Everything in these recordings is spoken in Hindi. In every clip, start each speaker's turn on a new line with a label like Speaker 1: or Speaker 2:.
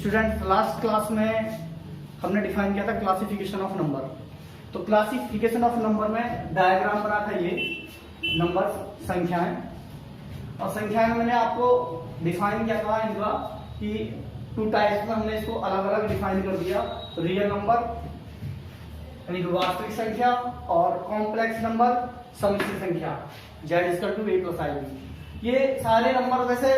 Speaker 1: स्टूडेंट लास्ट क्लास में हमने डिफाइन किया था क्लासिफिकेशन ऑफ नंबर। तो क्लासिफिकेशन ऑफ नंबर में डायग्राम बना था ये नंबर संख्याएं, और संख्याएं में मैंने आपको डिफाइन किया था इनका कि टू टाइप्स में हमने इसको अलग अलग डिफाइन कर दिया। रियल नंबर यानी कि वास्तविक संख्या और कॉम्प्लेक्स नंबर सम्मिश्र संख्या Z=A+IB। ये सारे नंबर वैसे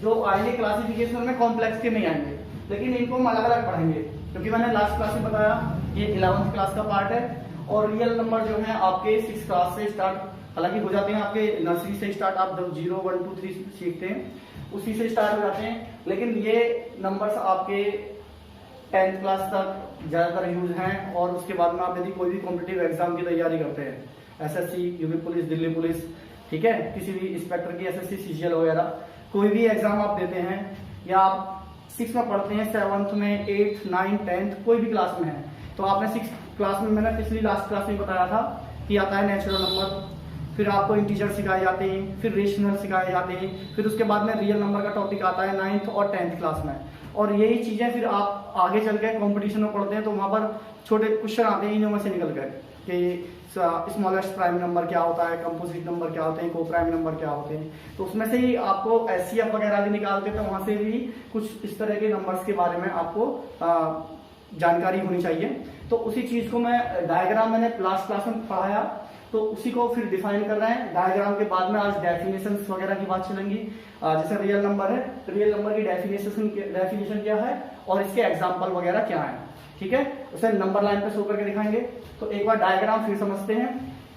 Speaker 1: जो आएंगे क्लासिफिकेशन में कॉम्प्लेक्स के नहीं आएंगे, लेकिन इनको हम अलग अलग पढ़ेंगे क्योंकि मैंने लास्ट क्लास में बताया ये 11th क्लास का पार्ट है। और रियल नंबर जो है आपके 6 क्लास से स्टार्ट, हालांकि हो जाते हैं आपके नर्सरी से स्टार्ट, आप जब 0 1 2 3 सीखते हैं उसी से स्टार्ट हो जाते हैं, लेकिन ये नंबर्स आपके 10th क्लास तक ज्यादातर यूज हैं। और उसके बाद में आप यदि कोई भी कॉम्पिटिटिव एग्जाम की तैयारी करते हैं, SSC, UP police, Delhi police, ठीक है, किसी भी इंस्पेक्टर की, एसएससी, सीजीएल वगैरह कोई भी एग्जाम आप देते हैं, या आप 6 में पढ़ते हैं, 7th में, 8th 9th 10th कोई भी क्लास में है, तो आपने 6 क्लास में, मैंने पिछली लास्ट क्लास में बताया था कि आता है नेचुरल नंबर, फिर आपको इंटीजर सिखाए जाते हैं, फिर रेशनल सिखाए जाते हैं, फिर उसके बाद में रियल नंबर का टॉपिक आता है 9th और 10th क्लास में। और यही चीजें फिर आप आगे चल के कॉम्पिटिशन में पढ़ते हैं तो वहां पर छोटे क्वेश्चन आते हैं इन्हीं में से निकल गए कि स्मॉलेस्ट प्राइम नंबर क्या होता है, कंपोजिट नंबर क्या होते हैं, को प्राइम नंबर क्या होते हैं। तो उसमें से ही आपको एचसीएफ वगैरह भी निकालते हैं, तो वहां से भी कुछ इस तरह के नंबर्स के बारे में आपको जानकारी होनी चाहिए। तो उसी चीज को मैं डायग्राम मैंने लास्ट क्लास में पढ़ाया, तो उसी को फिर डिफाइन कर रहे हैं। डायग्राम के बाद में आज डेफिनेशंस वगैरह की बात चलेंगी। जैसे रियल नंबर है, रियल नंबर की डेफिनेशन क्या है और इसके एग्जांपल वगैरह क्या है, ठीक है, उसे नंबर लाइन पे शो करके दिखाएंगे। तो एक बार डायग्राम फिर समझते हैं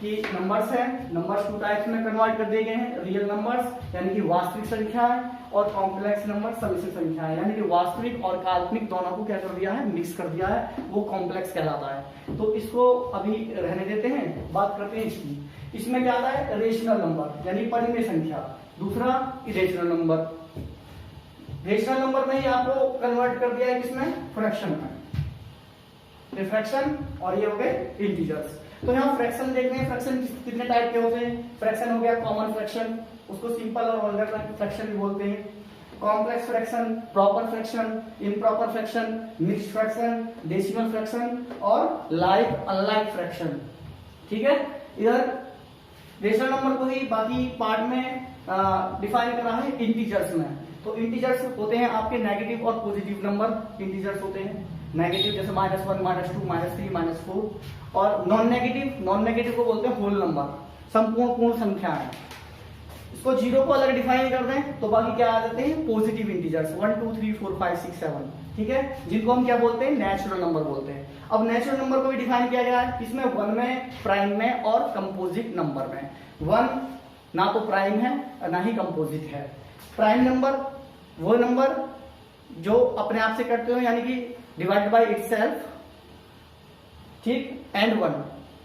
Speaker 1: कि नंबर्स है, नंबर्स 2 टाइप्स में कन्वर्ट कर दिए गए हैं। रियल नंबर्स यानी कि वास्तविक संख्या है, और कॉम्प्लेक्स नंबर सम्मिश्र संख्या है, यानी कि वास्तविक और काल्पनिक दोनों को क्या कर दिया है, मिक्स कर दिया है, वो कॉम्प्लेक्स कहलाता है। तो इसको अभी रहने देते हैं, बात करते हैं इसकी। इसमें क्या आता है, रेशनल नंबर यानी परिमेय संख्या, दूसरा इरेशनल नंबर। रेशनल नंबर में ही आपको कन्वर्ट कर दिया है किसमें, फ्रैक्शन में, फ्रैक्शन, और ये हो गए इंटीजर्स। तो यहाँ फ्रैक्शन देखते हैं, फ्रैक्शन कितने टाइप के होते हैं। फ्रैक्शन हो गया कॉमन फ्रैक्शन, उसको सिंपल और वल्गर फ्रैक्शन भी बोलते हैं। Complex fraction, proper fraction, improper fraction, mixed fraction, decimal fraction और लाइक अनलाइक फ्रैक्शन, ठीक है। इधर रेशनल नंबर को ही बाकी पार्ट में डिफाइन करा है इंटीजर्स में। तो इंटीजर्स होते हैं आपके नेगेटिव और पॉजिटिव नंबर। इंटीजर्स होते हैं नेगेटिव, जैसे -1 -2 -3 -4, और नॉन नेगेटिव को बोलते हैं होल नंबर, संपूर्ण पूर्ण संख्याएं। इसको 0 को अलग डिफाइन कर दें तो बाकी क्या आ जाते हैं, पॉजिटिव इंटीजर्स 1 2 3 4 5 6 7, ठीक है, जिनको हम क्या बोलते हैं, नेचुरल नंबर बोलते हैं। अब नेचुरल नंबर को भी डिफाइन किया गया है, इसमें 1 में, प्राइम में और कंपोजिट नंबर में। 1 ना तो प्राइम है ना ही कंपोजिट है। प्राइम नंबर वो नंबर जो अपने आप से कटते हो, यानी कि डिवाइड बाय इटसेल्फ, ठीक, and 1।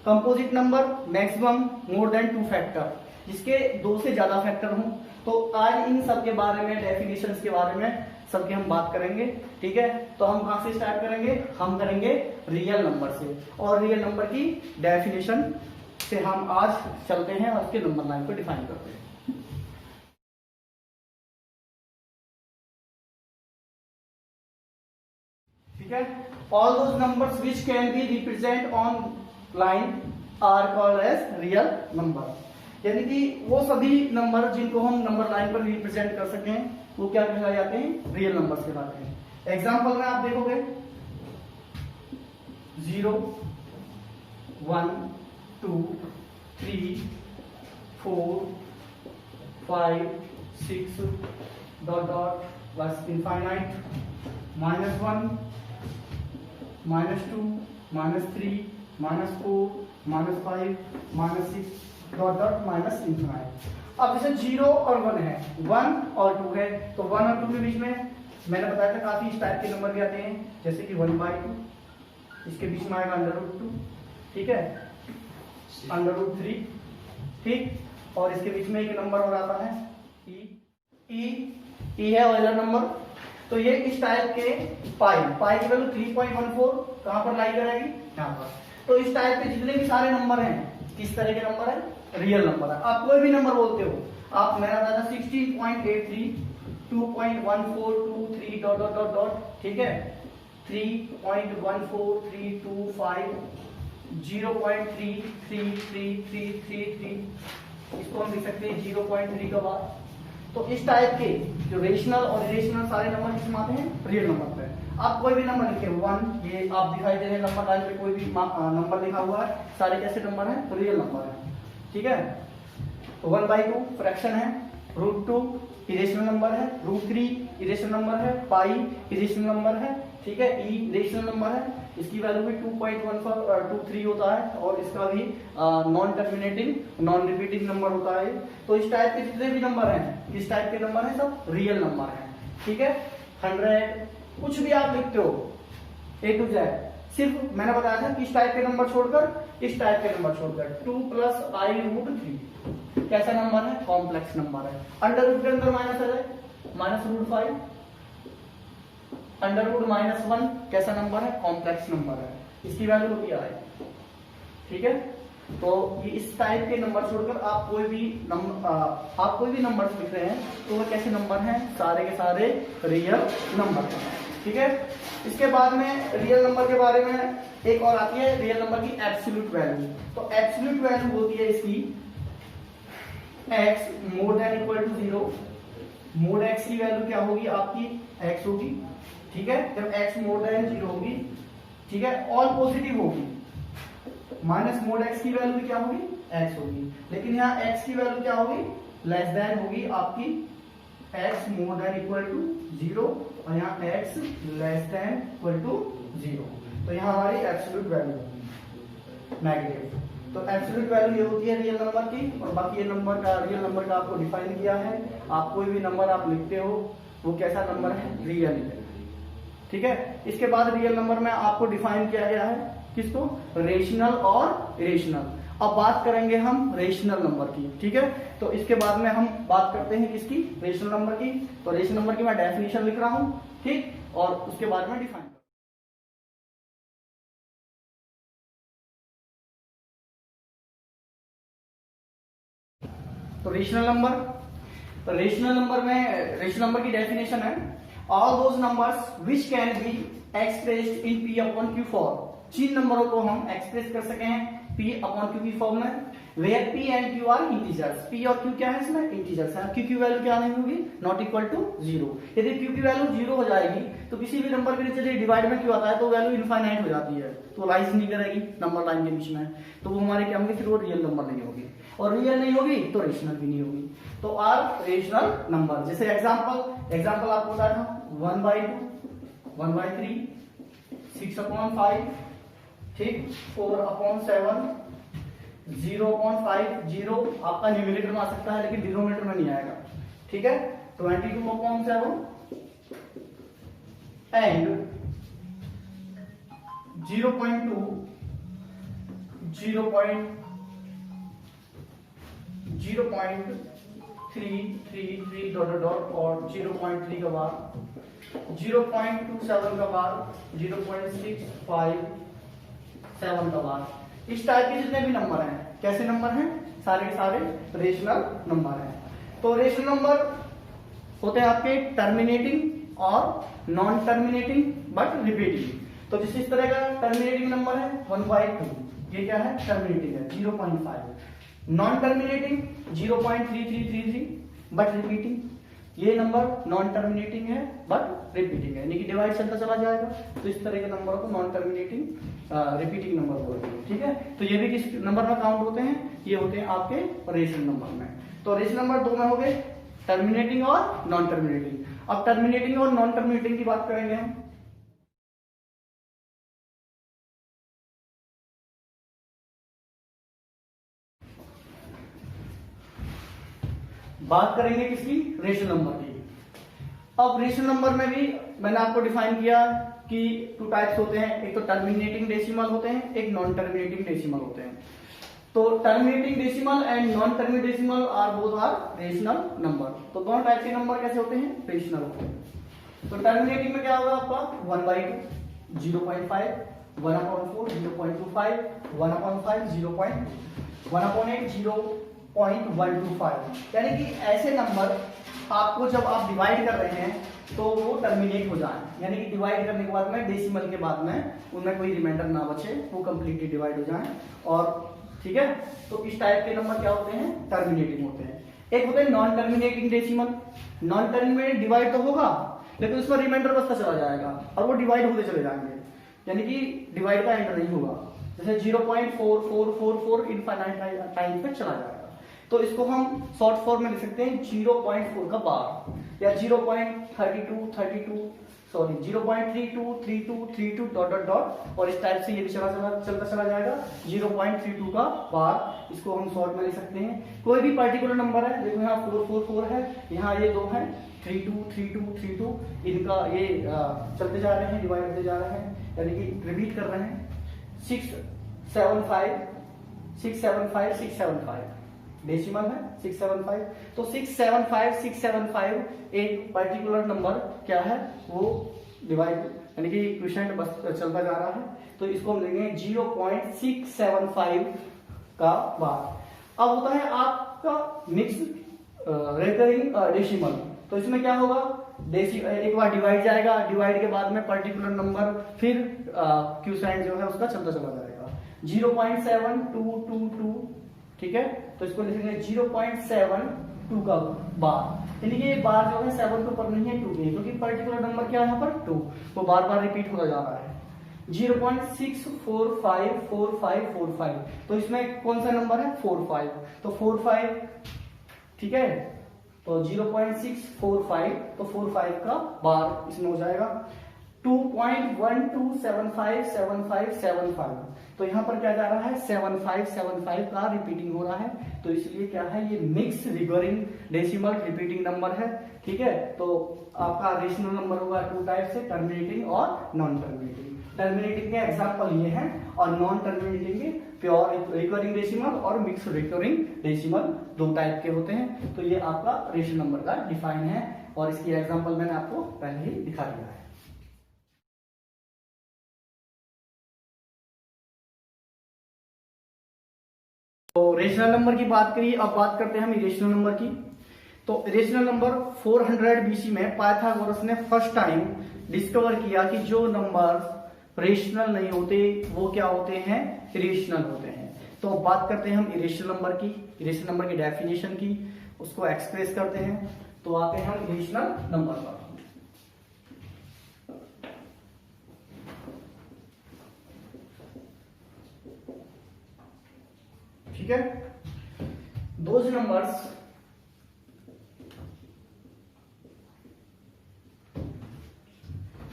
Speaker 1: Composite number maximum more than 2 factor, जिसके 2 से ज्यादा फैक्टर हों। तो आज इन सब के बारे में, डेफिनेशंस के बारे में सबकी हम बात करेंगे, ठीक है। तो हम कहां से स्टार्ट करेंगे, हम करेंगे रियल नंबर से, और रियल नंबर की डेफिनेशन से हम आज चलते हैं और उसके नंबर लाइन को डिफाइन करते हैं। ठीक है, all those numbers which can be represent on line are called as real number, यानी कि वो सभी नंबर जिनको हम नंबर लाइन पर रिप्रेजेंट कर सकें वो क्या कहलाए जाते हैं, रियल नंबर्स कहलाते हैं। एग्जांपल में आप देखोगे 0 1 2 3 4 5 6 डॉट डॉट बस infinite, -1 -2 -3 -4 -5 -6 dot dot minus infinite. अब जैसे 0 और 1 है, 1 और 2 है, तो 1 और 2 के बीच में मैंने बताया था काफी इस टाइप के नंबर भी आते हैं, जैसे कि 1/2, इसके बीच में आएगा √2, ठीक है, √3, ठीक, और इसके बीच में एक नंबर और आता है ई है ऑयलर नंबर। तो ये इस टाइप के पाई की वैल्यू 3.14 कहां पर लाई करेगी, यहाँ पर। तो इस टाइप के जितने भी सारे नंबर हैं, किस तरह के नंबर है, रियल नंबर है। आप कोई भी नंबर बोलते हो, आप मैंने बताया था 16.83 2.1423 डॉट डॉट डॉट डॉट, ठीक है, 3.143250.33333, इसको हम लिख सकते हैं 0.3 के बाद। तो इस टाइप के जो रेशनल और इरेशनल सारे नंबर किसमें आते हैं? रियल नंबर पे। आप कोई भी नंबर लिखे 1, ये आप दिखाई दे रहे हैं नंबर लाइन पे कोई भी नंबर लिखा हुआ है, सारे कैसे नंबर हैं? तो रियल नंबर है, ठीक है। तो 1/2 फ्रैक्शन है, √2 इरेशनल नंबर है, √3 इरेशनल नंबर है, पाई इरेशनल नंबर है, ठीक है, ई इरेशनल नंबर है, इसकी वैल्यू भी 2.1423 होता है, और इसका भी non terminating non repeating number होता है। तो इस टाइप के जितने भी नंबर हैं, इस टाइप के नंबर हैं, सब रियल नंबर हैं, ठीक है। 100 कुछ भी आप लिखते हो A to Z, सिर्फ मैंने बताया था कि इस टाइप के नंबर छोड़कर, इस टाइप के नंबर छोड़कर 2 + i√3 कैसा नंबर है? कॉम्प्लेक्स नंबर है। अंडर रूट के अंदर माइनस आ जाए, -√5, अंडर रूट -1 कैसा नंबर है? कॉम्प्लेक्स नंबर है, इसकी वैल्यू होती है i, ठीक है। तो ये इस टाइप के नंबर छोड़कर आप कोई भी नंबर लिख रहे हैं तो वो कैसे नंबर हैं? सारे के सारे रियल नंबर हैं, ठीक है। इसके बाद में रियल नंबर के बारे में एक और आती है, रियल नंबर की एब्सोल्यूट वैल्यू। तो एब्सोल्यूट वैल्यू होती है इसकी x more than equal to 0। Mod x की वैल्यू क्या होगी? आपकी x होगी, ठीक है। जब x मोर देन 0 होगी, ठीक है, ऑल पॉजिटिव होगी, माइनस मोड x की वैल्यू क्या होगी? x होगी। लेकिन यहाँ x की वैल्यू क्या होगी? लेस देन होगी आपकी x more than equal to 0, और यहाँ x less than equal to 0। तो यहाँ हमारी एब्सोल्यूट वैल्यू होगी नेगेटिव। तो एब्सोल्यूट वैल्यू ये होती है रियल नंबर की, और बाकी ये नंबर का, रियल नंबर का आपको डिफाइन किया है। आप कोई भी नंबर आप लिखते हो वो कैसा नंबर है? रियल है, ठीक है। इसके बाद रियल नंबर में आपको डिफाइन किया गया है किसको? रेशनल और इरेशनल। अब बात करेंगे हम रेशनल नंबर की, ठीक है। तो इसके बाद में हम बात करते हैं किसकी? रेशनल नंबर की। तो रेशनल नंबर की मैं डेफिनेशन लिख रहा हूं, ठीक, और उसके बाद में डिफाइन। तो रेशनल नंबर में रेशनल नंबर की डेफिनेशन है, all those numbers which can be expressed in P/Q form. जिन नंबरों को हम एक्सप्रेस कर सके हैं P/Q की फॉर्म में, where P and Q are integers. P और Q क्या है इसमें? इंटीजर्स है। Q की वैल्यू क्या नहीं होगी? Not equal to 0। यदि Q की वैल्यू 0 हो जाएगी तो किसी भी नंबर के नीचे डिवाइड में Q आता है तो वैल्यू इनफाइनाइट हो जाती है, तो राइज नहीं करेगी नंबर लाइन के बीच में, तो वो हमारे क्या होंगे? फिर वो रियल नंबर नहीं होगी, और रियल नहीं होगी तो रेशनल भी नहीं होगी। तो आर रेशनल नंबर। जैसे एग्जांपल आपको बताया था 1/2, 1/3, 6/5, ठीक, 4/7, 0.50 आपका न्यूमरेटर में आ सकता है लेकिन डिनोमिनेटर में नहीं आएगा, ठीक है। 22/7 एंड 0.2, 0.333 डॉट डॉट, और 0.3 का बाद 0.27 का बाद 0.657 का बाद। इस टाइप के जितने भी नंबर हैं कैसे नंबर हैं? सारे के सारे रेशनल नंबर हैं। तो रेशनल नंबर होते हैं आपके टर्मिनेटिंग और नॉन टर्मिनेटिंग बट रिपीटिंग। तो जिस इस तरह का टर्मिनेटिंग नंबर है 1/2, ये क्या है? टर्मिनेटिंग है 0.5। Non terminating 0.3333 but repeating. ये नंबर नॉन टर्मिनेटिंग है बट रिपीटिंग है, यानी कि डिवाइड चलता चला जाएगा। तो इस तरह के नंबर को नॉन टर्मिनेटिंग रिपीटिंग नंबर बोलते हैं, ठीक है। तो ये भी किस नंबर में काउंट होते हैं? ये होते हैं आपके रेशनल नंबर में। तो रेशनल नंबर दो में हो गए, टर्मिनेटिंग और नॉन टर्मिनेटिंग। अब टर्मिनेटिंग और नॉन टर्मिनेटिंग की बात करेंगे हम। बात करेंगे किसकी? रेशनल नंबर की। अब रेशनल नंबर में भी मैंने आपको डिफाइन किया कि 2 टाइप्स होते हैं, एक तो टर्मिनेटिंग डेसिमल होते हैं, एक नॉन टर्मिनेटिंग डेसिमल होते हैं। तो terminating decimal and non terminating decimal are both are rational number. तो दोनों टाइप के नंबर कैसे होते हैं? रेशनल होते हैं। तो टर्मिनेटिंग में क्या होगा आपका? 1/2, 0.5, 1/4, 0.25, 1/5, 1/8, 0.125। यानी कि ऐसे नंबर आपको जब आप डिवाइड कर रहे हैं तो वो टर्मिनेट हो जाए, यानी कि डिवाइड करने के बाद में डेसिमल के बाद में उनमें कोई रिमाइंडर ना बचे, वो कंप्लीटली डिवाइड हो जाए। और ठीक है, तो इस टाइप के नंबर क्या होते हैं, टर्मिनेटिंग होते हैं। एक होते हैं non terminating decimal. Non terminating divide तो होगा लेकिन उसमें रिमाइंडर बचता चला जाएगा और वो डिवाइड होते चले जाएंगे, यानी कि डिवाइड का एंड नहीं होगा। जैसे 0.4444 इनफाइनाइट टाइम पे चला जाएगा, तो इसको हम शॉर्ट फॉर्म में लिख सकते हैं 0.4 का बार, या 0.32 सॉरी 0.323232 डॉट डॉट डॉट, और इस टाइप से ये भी चलता चला जाएगा 0.32 का बार। इसको हम शॉर्ट में लिख सकते हैं। कोई भी पर्टिकुलर नंबर है, देखो यहाँ 444 है, यहाँ ये दो है 323232, इनका ये चलते जा रहे हैं, डिवाइड होते जा रहे हैं, यानी कि रिपीट कर रहे हैं। 675 डेसिमल है 675, तो 675 एक पर्टिकुलर नंबर क्या है वो डिवाइड, यानी कि क्वेश्चन बस चलता जा रहा है, तो इसको हम लेंगे 0.675 का बार। अब होता है आपका मिक्स रेकरिंग डेसिमल, तो इसमें क्या होगा, एक बार डिवाइड जाएगा, डिवाइड के बाद में पर्टिकुलर नंबर फिर क्वेश्चन जो है उसका चलता चला जाएगा 0.7222, ठीक है, तो इसको लिखेंगे 0.72 का बार, यानी कि ये बार जो है 7 के ऊपर नहीं है 2 के, क्योंकि पर्टिकुलर नंबर क्या है यहाँ पर 2, वो बार बार रिपीट होता जा रहा है। 0.6454545, तो इसमें कौन सा नंबर है 45, तो 45, ठीक है, तो 0.645, तो 45 का बार इसमें हो जाएगा। 2.12757575, तो यहाँ पर क्या जा रहा है 7575 का रिपीटिंग हो रहा है, तो इसलिए क्या है ये mix recurring decimal repeating number है, ठीक है। तो आपका रेशनल नंबर होगा 2 टाइप से, टर्मिनेटिंग और नॉन टर्मिनेटिंग। टर्मिनेटिंग के एग्जांपल ये हैं, और नॉन टर्मिनेटिंग के प्योर रिकरिंग डेसिमल और मिक्स रिकरिंग डेसिमल 2 टाइप के होते हैं। तो ये आपका रेशनल नंबर का डिफाइन है, और इसकी एग्जांपल मैंने आपको पहले ही दिखा दिया है। तो रेशनल नंबर की बात करिए, अब बात करते हैं हम इरेशनल नंबर की। तो इरेशनल नंबर 400 बीसी में पाइथागोरस ने फर्स्ट टाइम डिस्कवर किया कि जो नंबर रेशनल नहीं होते वो क्या होते हैं, इरेशनल होते हैं। तो बात करते हैं हम इरेशनल नंबर की, इरेशनल नंबर की डेफिनेशन की, उसको एक्सप्रेस करते हैं। तो आते हैं हम इरेशनल नंबर पर। ठीक है, those numbers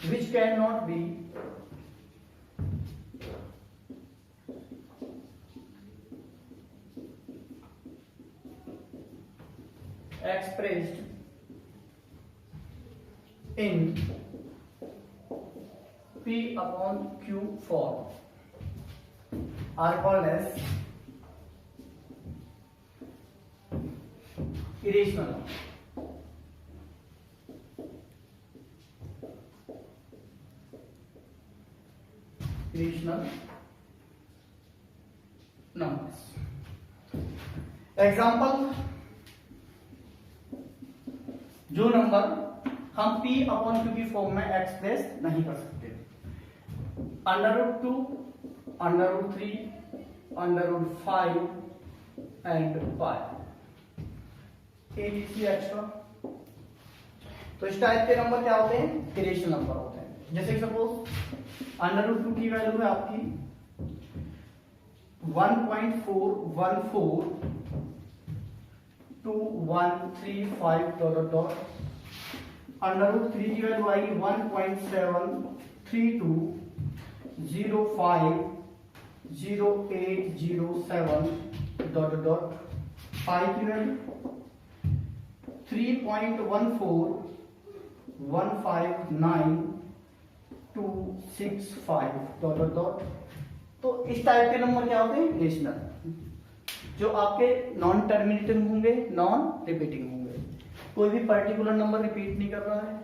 Speaker 1: which cannot be expressed in P upon Q form are called as irrational numbers। Example, जो नंबर हम P अपॉन Q की फॉर्म में एक्सप्रेस नहीं कर सकते, √2, √3, √5 एंड पाई, ABC एक्स्ट्रा। तो इस टाइप के नंबर क्या होते हैं, इरेशनल नंबर होते हैं। जैसे सपोज √2 की वैल्यू है आपकी 1.4142135 डॉट डॉट डॉट, √3 की वैल्यू आएगी 1.732050800807 डॉट डॉट, पाई की वैल्यू 3.14159.265 डॉट डॉट डॉट। तो इस टाइप के नंबर क्या होते हैं, रेशनल, जो आपके नॉन टर्मिनेटिंग होंगे, नॉन रिपीटिंग होंगे। कोई भी पर्टिकुलर नंबर रिपीट नहीं कर रहा है,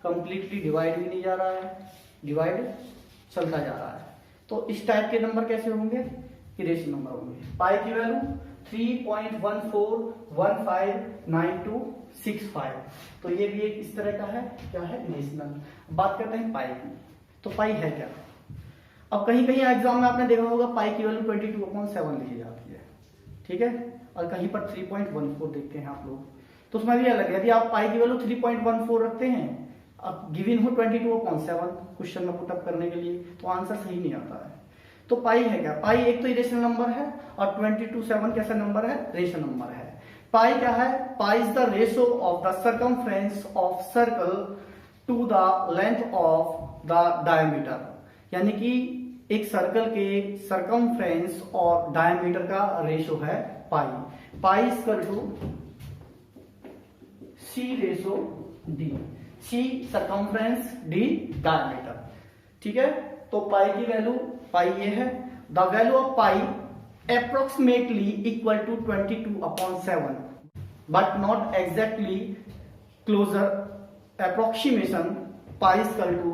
Speaker 1: कंप्लीटली डिवाइड भी नहीं जा रहा है, डिवाइड चलता जा रहा है। तो इस टाइप के नंबर कैसे होंगे, इरेशनल नंबर होंगे। पाई की वैल्यू 3.14159265। तो ये भी एक इस तरह का है, क्या है, इरेशनल। बात करते हैं पाई की। तो पाई है क्या? अब कहीं कहीं एग्जाम में आपने देखा होगा पाई की वैल्यू 22/7 ली जाती है, ठीक है, और कहीं पर 3.14 देखते हैं आप लोग। तो उसमें भी अलग है, यदि आप पाई की वैल्यू 3.14 रखते हैं, अब गिवन हो 22/7 क्वेश्चन में पुटअप करने के लिए, तो आंसर सही नहीं आता है। तो पाई है क्या? पाई एक तो इरेशनल नंबर है, और 22/7 कैसा नंबर है? रेशनल नंबर है। पाई क्या है? Pi is the ratio of the circumference of circle to the length of the diameter, यानी कि एक सर्कल के सर्कमफ्रेंस और डायमीटर का रेशो है pi. Pi equal to C ratio D, C circumference, D diameter, ठीक है। तो पाई की वैल्यू, पाई ये है, the value of pi approximately equal to 22/7 but not exactly closer approximation. Pi equal to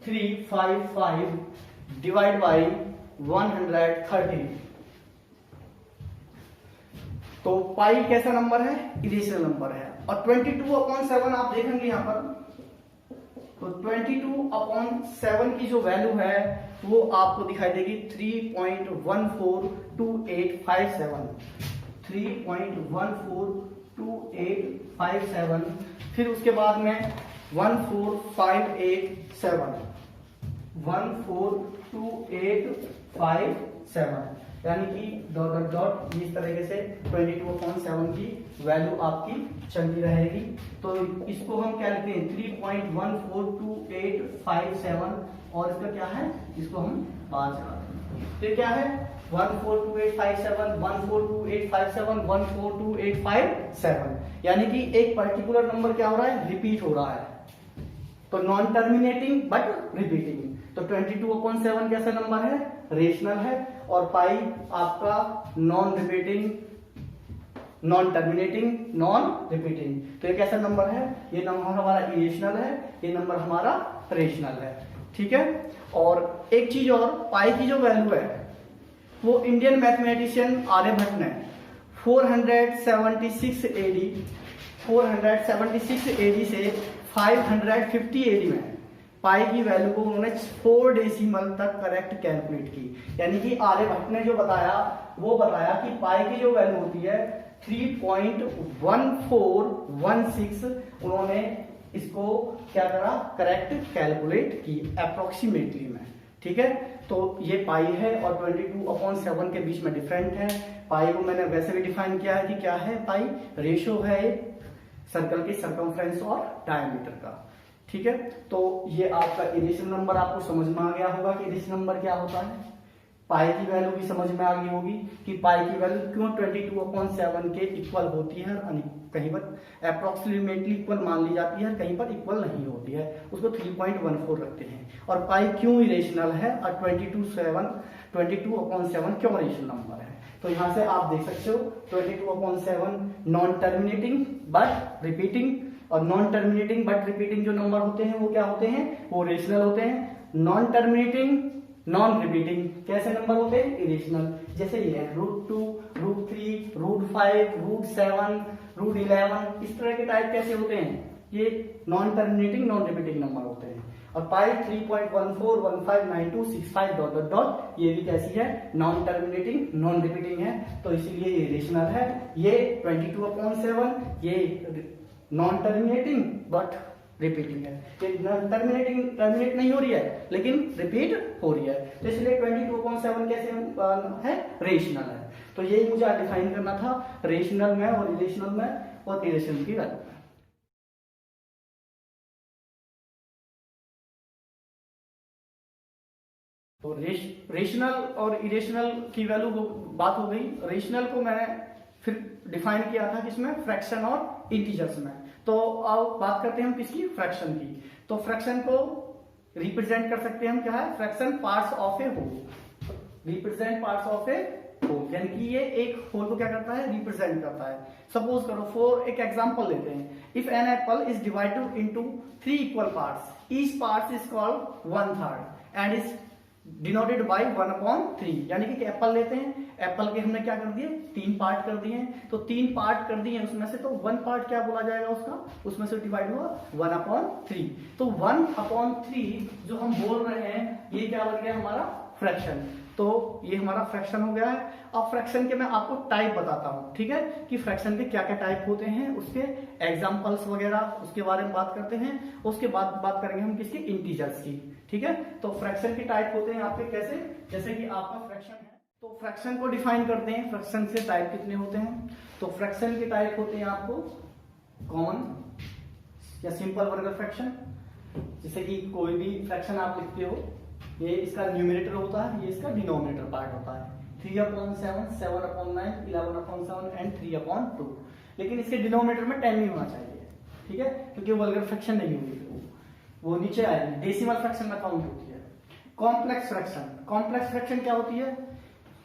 Speaker 1: 355 divide by 130। तो पाई कैसा नंबर है? इरेशनल नंबर है। और 22/7 आप देखेंगे यहां पर, तो 22/7 की जो वैल्यू है वो आपको दिखाई देगी 3.142857, 3.142857। फिर उसके बाद में 14587, 14287, यानी कि डॉट डॉट डॉट इस तरीके से 22/7 की वैल्यू आपकी चलती रहेगी। तो इसको हम क्या लिखते हैं? 3.142857, और इसका क्या है? इसको हम बाहर चलाते हैं। तो क्या है? 1422857, 1422857, 1422857, यानी कि एक पर्टिकुलर नंबर क्या हो रहा है? रिपीट हो रहा है। तो नॉन टर्मिनेटिंग बट रिपीटिंग। तो 22/7 कैसा नंबर है? रेशनल है। और पाई आपका non repeating, non terminating, non repeating. तो ये कैसा नंबर है? ये नंबर हमारा इरेशनल है, ये नंबर हमारा रेशनल है, ठीक है। और एक चीज और, पाई की जो वैल्यू है वो इंडियन मैथमेटिशियन आर्यभट्ट ने 476 AD से 550 AD में पाई की वैल्यू को उन्होंने 4 डेसिमल तक करेक्ट कैलकुलेट की। यानी कि आर्यभट्ट ने जो बताया वो बताया कि पाई की जो वैल्यू होती है 3.1416, उन्होंने इसको क्या करा? करेक्ट कैलकुलेट की अप्रोक्सीमेटली में, ठीक है। तो ये पाई है और 22/7 के बीच में डिफरेंट है। पाई को मैंने वैसे भी डिफाइन किया है कि क्या है? पाई रेशो है सर्कल के सर्कमफ्रेंस और डायमीटर का, ठीक है। तो ये आपका इरेशनल नंबर आपको समझ में आ गया होगा कि इरेशनल नंबर क्या होता है। पाई की वैल्यू भी समझ में आ गई होगी कि पाई की वैल्यू क्यों 22/7 के इक्वल होती है, कहीं पर अप्रोक्सीमेटली इक्वल मान ली जाती है, कहीं पर इक्वल नहीं होती है, उसको 3.14 रखते हैं। और पाई क्यों इरेशनल है और 22/7 क्यों रेशनल नंबर है। तो यहां से आप देख सकते हो 22/7 नॉन टर्मिनेटिंग बट रिपीटिंग, और नॉन टर्मिनेटिंग बट रिपीटिंग जो नंबर होते हैं वो क्या होते हैं? वो रेशनल होते हैं। नॉन टर्मिनेटिंग नॉन रिपीटिंग कैसे नंबर होते हैं? इरेशनल। जैसे ये है √2, √3, √5, √7, √11, इस तरह के टाइप कैसे होते हैं? ये non terminating non repeating number होते हैं। और पाई 3.14159265 डॉट डॉट डॉट, ये भी कैसी है? नॉन टर्मिनेटिंग नॉन रिपीटिंग है, तो इसीलिए ये रेशनल है। ये 22/7 ये नॉन टर्मिनेटिंग बट रिपीटिंग है। ये टर्मिनेट नहीं हो रही है लेकिन रिपीट हो रही है, तो इसलिए 22/7 कैसे है? रेशनल है। तो यही मुझे डिफाइन करना था रेशनल में और इरेशनल में और इरेशनल की वैल्यू। तो रेशनल और इरेशनल की वैल्यू बात हो गई। रेशनल को मैंने फिर डिफाइन किया था किसमें? फ्रैक्शन और इंटीजर्स में। तो अब बात करते हैं हम किसकी? फ्रैक्शन की। तो फ्रैक्शन को रिप्रेजेंट कर सकते हैं हम, क्या है? Fraction parts of a whole, represent parts of a whole, यानी कि ये एक होल को क्या करता है? रिप्रेजेंट करता है। सपोज करो, फॉर एक एग्जांपल लेते हैं, if an apple is divided into 3 equal parts, each part is called 1/3 and is denoted by 1/3, यानी कि एप्पल लेते हैं, एप्पल के हमने क्या कर दिए 3 पार्ट कर दिए हैं, तो 3 पार्ट कर दिए उसमें से, तो 1 पार्ट क्या बोला जाएगा उसका, उसमें से डिवाइड हुआ 1/3, तो 1/3 जो हम बोल रहे हैं ये क्या बन गया हमारा फ्रैक्शन। तो ये हमारा फ्रैक्शन हो गया है। अब फ्रैक्शन के मैं आपको टाइप बताता हूं, ठीक है, कि फ्रैक्शन के क्या क्या टाइप होते हैं, उसके एग्जांपल्स वगैरह उसके बारे में बात करते हैं। उसके बाद बात करेंगे हम किसकी, इंटीजर्स की, ठीक है। तो फ्रैक्शन के टाइप होते हैं आपके कैसे, जैसे कि आपका फ्रैक्शन है, तो फ्रैक्शन को डिफाइन करते हैं, फ्रैक्शन से टाइप कितने होते हैं। तो फ्रैक्शन के टाइप होते हैं आपको कॉमन या सिंपल वर्गर फ्रैक्शन, जैसे कि कोई भी फ्रैक्शन आप लिखते हो, ये इसका न्यूमरेटर होता है, ये इसका डिनोमिनेटर पार्ट होता है, 3/7, 7/9, 11/7 एंड 3/2, लेकिन इसके डिनोमिनेटर में 10 नहीं होना चाहिए, ठीक है, क्योंकि वल्गर फ्रैक्शन नहीं होगी, वो नीचे आएगी, डेसिमल फ्रैक्शन में काउंट होती है। कॉम्प्लेक्स फ्रैक्शन, कॉम्प्लेक्स फ्रैक्शन क्या होती है,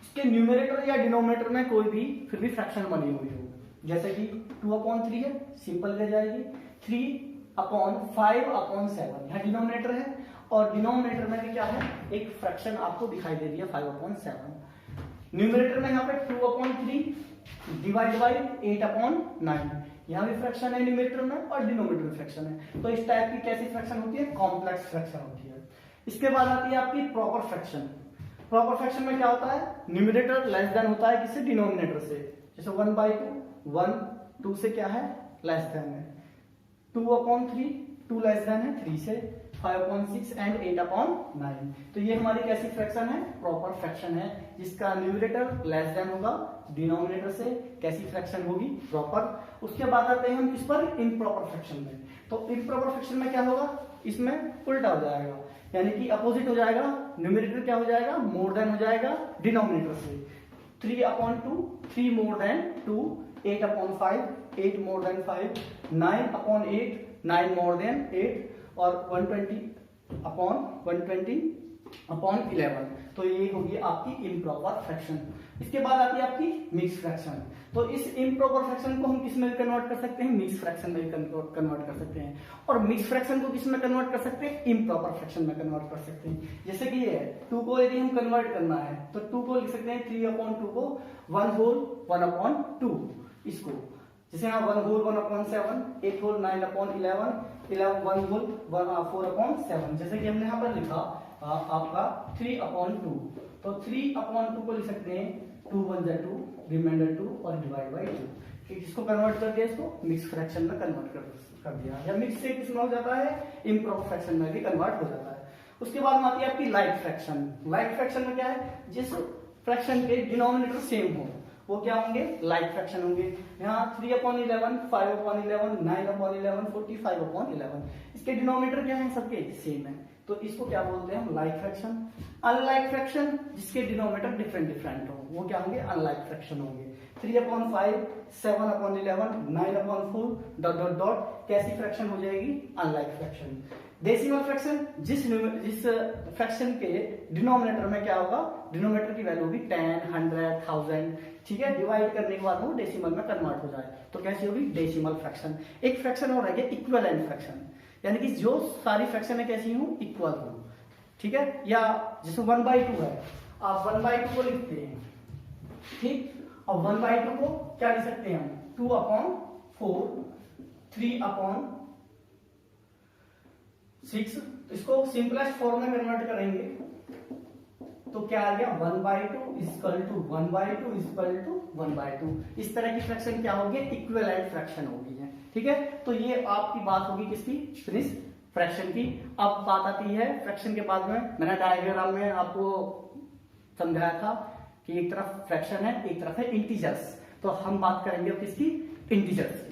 Speaker 1: इसके न्यूमरेटर या डिनोमिनेटर में कोई भी फिर भी फ्रैक्शन बनी हुई हो, जैसे कि 2/3 है, सिंपल रह जाएगी, 3/5/7 यह डिनोमिनेटर है, और डिनोमिनेटर में भी क्या है, एक फ्रैक्शन आपको दिखाई दे रही है 5/7। न्यूमरेटर में यहाँ पे 2/3 डिवाइड बाई 8/9, यहाँ भी फ्रैक्शन है न्यूमरेटर में और डिनोमिनेटर में फ्रैक्शन है। तो इस टाइप की कैसी फ्रैक्शन होती है, कॉम्प्लेक्स फ्रैक्शन होती है। इसके बाद आती है आपकी प्रॉपर फ्रैक्शन। प्रॉपर फ्रैक्शन में क्या होता है, न्यूमरेटर लेस देन होता है किससे, डिनोमिनेटर से, जैसे 1/2, 1 2 से क्या है लेस देन है, 2/3 2 लेस देन है 3 से, 5/6 एंड 8/9। तो ये हमारी कैसी फ्रैक्शन है, प्रॉपर फ्रैक्शन है, जिसका न्यूमरेटर लेस देन होगा डिनोमिनेटर से, कैसी फ्रैक्शन होगी, प्रॉपर। उसके बाद आते हैं हम किस पर, इम्प्रॉपर फ्रैक्शन में। तो इम्प्रॉपर फ्रैक्शन में क्या होगा, इसमें उल्टा हो जाएगा, यानी कि अपोजिट हो जाएगा, न्यूमरेटर क्या हो जाएगा, मोर देन हो जाएगा डिनोमिनेटर से, 3/2 3 more than 2, 8/5 8 more than 5, 9/8 9 more than 8, और 120/120/11। तो ये होगी आपकी इम्प्रॉपर फ्रैक्शन। इसके बाद आती है आपकी मिक्स फ्रैक्शन। तो इस इम्प्रॉपर फ्रैक्शन को हम किस में कन्वर्ट कर सकते हैं, मिक्स फ्रैक्शन में कन्वर्ट कर सकते हैं, और मिक्स फ्रैक्शन को किस में कन्वर्ट कर सकते हैं, इम्प्रॉपर फ्रैक्शन में कन्वर्ट कर सकते हैं। जैसे कि ये 2 को यदि हम कन्वर्ट करना है तो 2 को लिख सकते हैं 3/2 को 1/1/2, इसको जैसे यहाँ 1/1/7, 8/9/11, 1/4/7, जैसे कि हमने यहाँ पर लिखा आपका 3/2, तो 3/2 को लिख सकते हैं 2 1 2, रिमाइंडर 2 और डिवाइड बाई 2, इसको कन्वर्ट करके इसको मिक्स फ्रैक्शन में कन्वर्ट कर दिया, या मिक्स से किसमें हो जाता है, इम्प्रॉपर फ्रैक्शन में भी कन्वर्ट हो जाता है। उसके बाद में आती है आपकी लाइक फ्रैक्शन। लाइक फ्रैक्शन में क्या है, जिस फ्रैक्शन के डिनोमिनेटर सेम हो वो क्या होंगे, लाइक फ्रैक्शन होंगे। यहाँ 3/11, 5/11, 9/11, 45/11, इसके डिनोमिनेटर क्या है, सबके सेम है, तो इसको क्या बोलते हैं हम, लाइक फ्रैक्शन। अनलाइक फ्रैक्शन, जिसके डिनोमिनेटर डिफरेंट हो, वो क्या होंगे, अनलाइक फ्रैक्शन होंगे। 3/5, 7/11, 9/4 ... कैसी फ्रैक्शन हो जाएगी, अनलाइक फ्रैक्शन। डेसिमल फ्रैक्शन, जिस फ्रैक्शन के डिनोमिनेटर में क्या होगा, डिनोमिनेटर की वैल्यू होगी 10, 100, 1000, ठीक है, डिवाइड करने के बाद वो डेसिमल में कन्वर्ट हो जाए, तो कैसी होगी, डेसिमल फ्रैक्शन। एक फ्रैक्शन और है इक्विवेलेंट फ्रैक्शन, यानी कि जो सारी फ्रैक्शन है कैसी हो, इक्वल हो, ठीक है, या जैसे 1/2 है, आप 1/2 को लिखते हैं, ठीक, और 1/2 को क्या लिख सकते हैं हम, 2/4, 3/6, इसको सिंपलेस्ट फॉर्म में कन्वर्ट करेंगे तो क्या आ गया, 1/2 = 1/2 = 1/2। इस तरह की फ्रैक्शन क्या होगी, इक्विवेलेंट फ्रैक्शन होगी है, ठीक है। तो ये आपकी बात होगी किसकी, फिनिश फ्रैक्शन की। अब बात आती है फ्रैक्शन के बाद में, मैंने डायग्राम में आपको समझाया था कि एक तरफ फ्रैक्शन है, एक तरफ है इंटीजर्स, तो हम बात करेंगे अब किसकी, इंटीजर्स की।